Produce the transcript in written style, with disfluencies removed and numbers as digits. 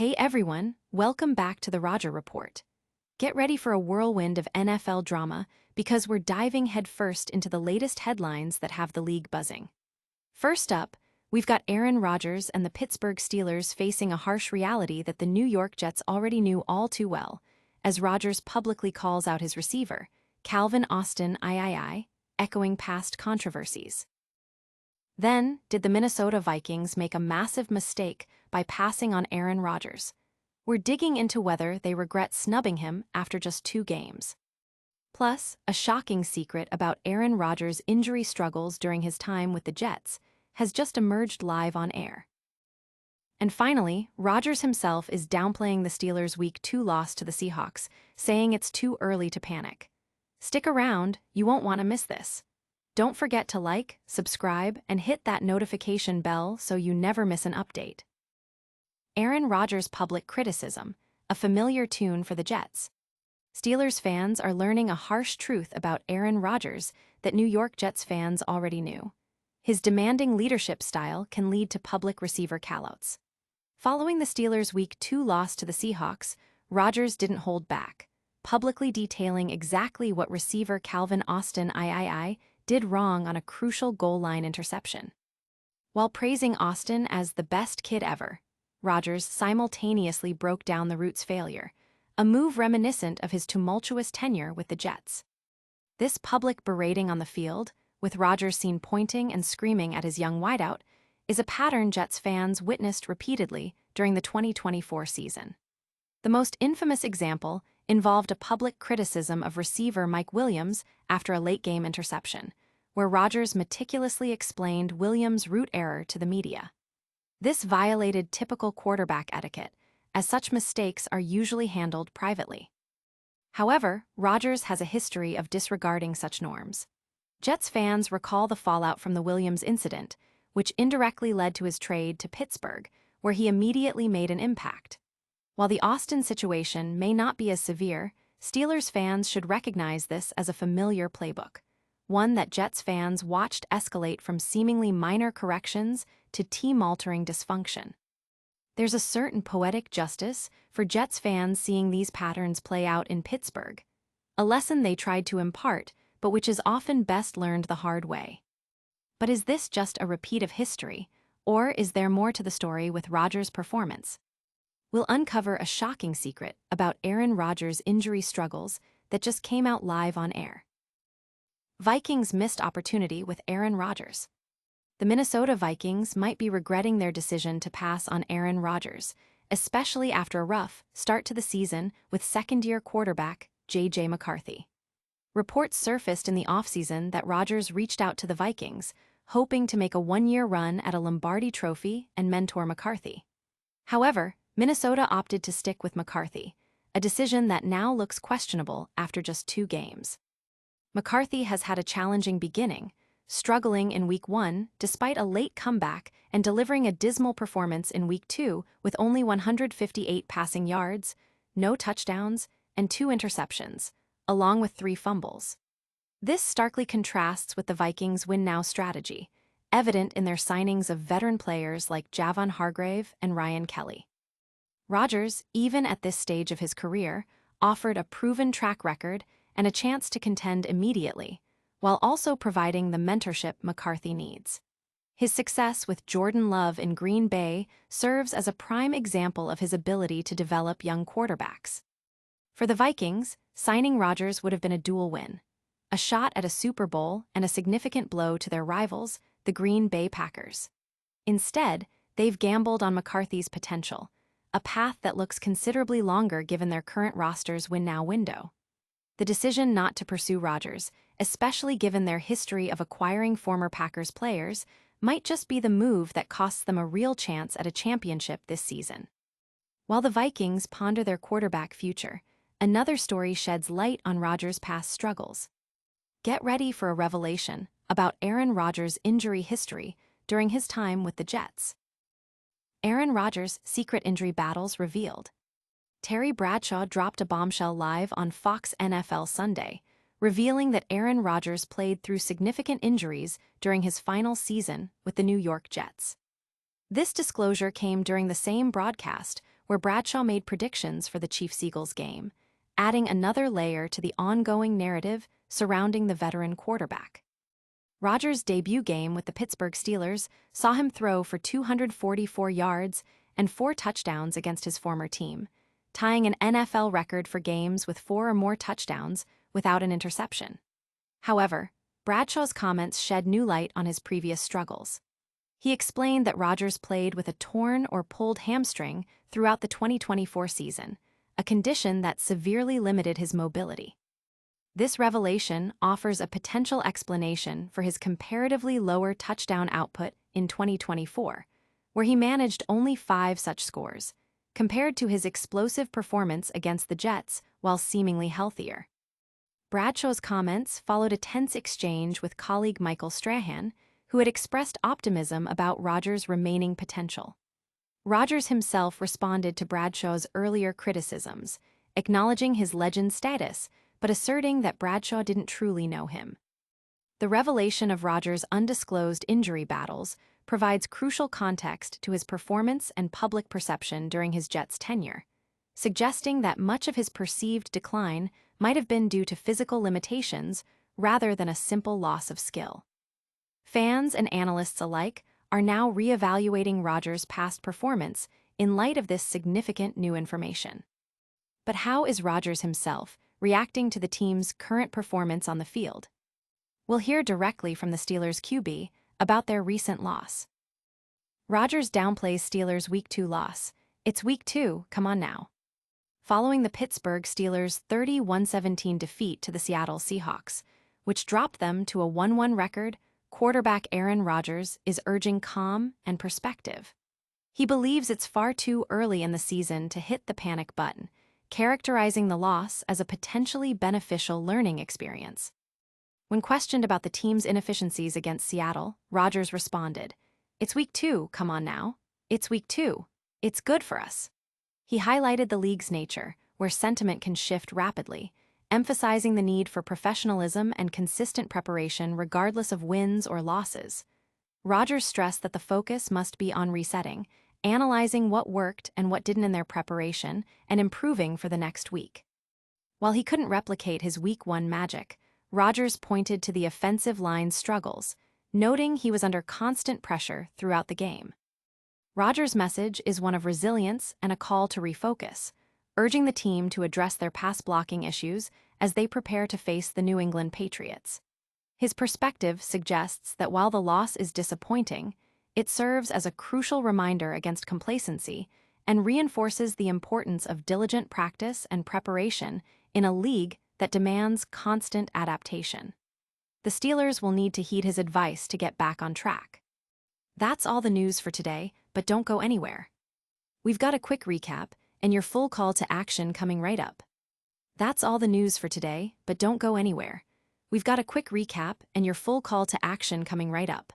Hey everyone, welcome back to the Roger Report. Get ready for a whirlwind of NFL drama because we're diving headfirst into the latest headlines that have the league buzzing. First up, we've got Aaron Rodgers and the Pittsburgh Steelers facing a harsh reality that the New York Jets already knew all too well, as Rodgers publicly calls out his receiver, Calvin Austin III, echoing past controversies. Then, did the Minnesota Vikings make a massive mistake by passing on Aaron Rodgers? We're digging into whether they regret snubbing him after just 2 games. Plus, a shocking secret about Aaron Rodgers' injury struggles during his time with the Jets has just emerged live on air. And finally, Rodgers himself is downplaying the Steelers' Week 2 loss to the Seahawks, saying it's too early to panic. Stick around, you won't want to miss this. Don't forget to like, subscribe, and hit that notification bell so you never miss an update. Aaron Rodgers' public criticism, a familiar tune for the Jets. Steelers fans are learning a harsh truth about Aaron Rodgers that New York Jets fans already knew. His demanding leadership style can lead to public receiver callouts. Following the Steelers' Week 2 loss to the Seahawks, Rodgers didn't hold back, publicly detailing exactly what receiver Calvin Austin III did wrong on a crucial goal line interception. While praising Austin as the best kid ever, Rodgers simultaneously broke down the Roots' failure, a move reminiscent of his tumultuous tenure with the Jets. This public berating on the field, with Rodgers seen pointing and screaming at his young wideout, is a pattern Jets fans witnessed repeatedly during the 2024 season. The most infamous example involved a public criticism of receiver Mike Williams after a late-game interception, where Rodgers meticulously explained Williams' route error to the media. This violated typical quarterback etiquette, as such mistakes are usually handled privately. However, Rodgers has a history of disregarding such norms. Jets fans recall the fallout from the Williams incident, which indirectly led to his trade to Pittsburgh, where he immediately made an impact. While the Austin situation may not be as severe, Steelers fans should recognize this as a familiar playbook, one that Jets fans watched escalate from seemingly minor corrections to team-altering dysfunction. There's a certain poetic justice for Jets fans seeing these patterns play out in Pittsburgh, a lesson they tried to impart, but which is often best learned the hard way. But is this just a repeat of history, or is there more to the story with Rodgers' performance? We'll uncover a shocking secret about Aaron Rodgers' injury struggles that just came out live on air. Vikings missed opportunity with Aaron Rodgers. The Minnesota Vikings might be regretting their decision to pass on Aaron Rodgers, especially after a rough start to the season with second-year quarterback J.J. McCarthy. Reports surfaced in the offseason that Rodgers reached out to the Vikings, hoping to make a one-year run at a Lombardi Trophy and mentor McCarthy. However, Minnesota opted to stick with McCarthy, a decision that now looks questionable after just 2 games. McCarthy has had a challenging beginning, struggling in Week 1 despite a late comeback and delivering a dismal performance in Week 2 with only 158 passing yards, no touchdowns, and 2 interceptions, along with 3 fumbles. This starkly contrasts with the Vikings' win-now strategy, evident in their signings of veteran players like Javon Hargrave and Ryan Kelly. Rodgers, even at this stage of his career, offered a proven track record and a chance to contend immediately, while also providing the mentorship McCarthy needs. His success with Jordan Love in Green Bay serves as a prime example of his ability to develop young quarterbacks. For the Vikings, signing Rodgers would have been a dual win, a shot at a Super Bowl and a significant blow to their rivals, the Green Bay Packers. Instead, they've gambled on McCarthy's potential, a path that looks considerably longer given their current roster's win-now window. The decision not to pursue Rodgers, especially given their history of acquiring former Packers players, might just be the move that costs them a real chance at a championship this season. While the Vikings ponder their quarterback future, another story sheds light on Rodgers' past struggles. Get ready for a revelation about Aaron Rodgers' injury history during his time with the Jets. Aaron Rodgers' secret injury battles revealed. Terry Bradshaw dropped a bombshell live on Fox NFL Sunday, revealing that Aaron Rodgers played through significant injuries during his final season with the New York Jets. This disclosure came during the same broadcast where Bradshaw made predictions for the Chiefs-Eagles game, adding another layer to the ongoing narrative surrounding the veteran quarterback. Rodgers' debut game with the Pittsburgh Steelers saw him throw for 244 yards and 4 touchdowns against his former team, tying an NFL record for games with 4 or more touchdowns without an interception. However, Bradshaw's comments shed new light on his previous struggles. He explained that Rodgers played with a torn or pulled hamstring throughout the 2024 season, a condition that severely limited his mobility. This revelation offers a potential explanation for his comparatively lower touchdown output in 2024, where he managed only 5 such scores, compared to his explosive performance against the Jets while seemingly healthier. Bradshaw's comments followed a tense exchange with colleague Michael Strahan, who had expressed optimism about Rodgers' remaining potential. Rodgers himself responded to Bradshaw's earlier criticisms, acknowledging his legend status, but asserting that Bradshaw didn't truly know him. The revelation of Rodgers' undisclosed injury battles provides crucial context to his performance and public perception during his Jets tenure, suggesting that much of his perceived decline might have been due to physical limitations rather than a simple loss of skill. Fans and analysts alike are now reevaluating Rodgers' past performance in light of this significant new information. But how is Rodgers himself reacting to the team's current performance on the field? We'll hear directly from the Steelers' QB about their recent loss. Rodgers downplays Steelers' Week 2 loss. It's Week 2, come on now. Following the Pittsburgh Steelers' 31-17 defeat to the Seattle Seahawks, which dropped them to a 1-1 record, quarterback Aaron Rodgers is urging calm and perspective. He believes it's far too early in the season to hit the panic button, characterizing the loss as a potentially beneficial learning experience. When questioned about the team's inefficiencies against Seattle, Rodgers responded, "It's Week 2, come on now. It's Week 2. It's good for us." He highlighted the league's nature, where sentiment can shift rapidly, emphasizing the need for professionalism and consistent preparation regardless of wins or losses. Rodgers stressed that the focus must be on resetting, analyzing what worked and what didn't in their preparation, and improving for the next week. While he couldn't replicate his Week 1 magic, Rodgers pointed to the offensive line's struggles, noting he was under constant pressure throughout the game. Rodgers' message is one of resilience and a call to refocus, urging the team to address their pass-blocking issues as they prepare to face the New England Patriots. His perspective suggests that while the loss is disappointing, it serves as a crucial reminder against complacency and reinforces the importance of diligent practice and preparation in a league that demands constant adaptation. The Steelers will need to heed his advice to get back on track. That's all the news for today, but don't go anywhere. We've got a quick recap and your full call to action coming right up. That's all the news for today, but don't go anywhere. We've got a quick recap and your full call to action coming right up.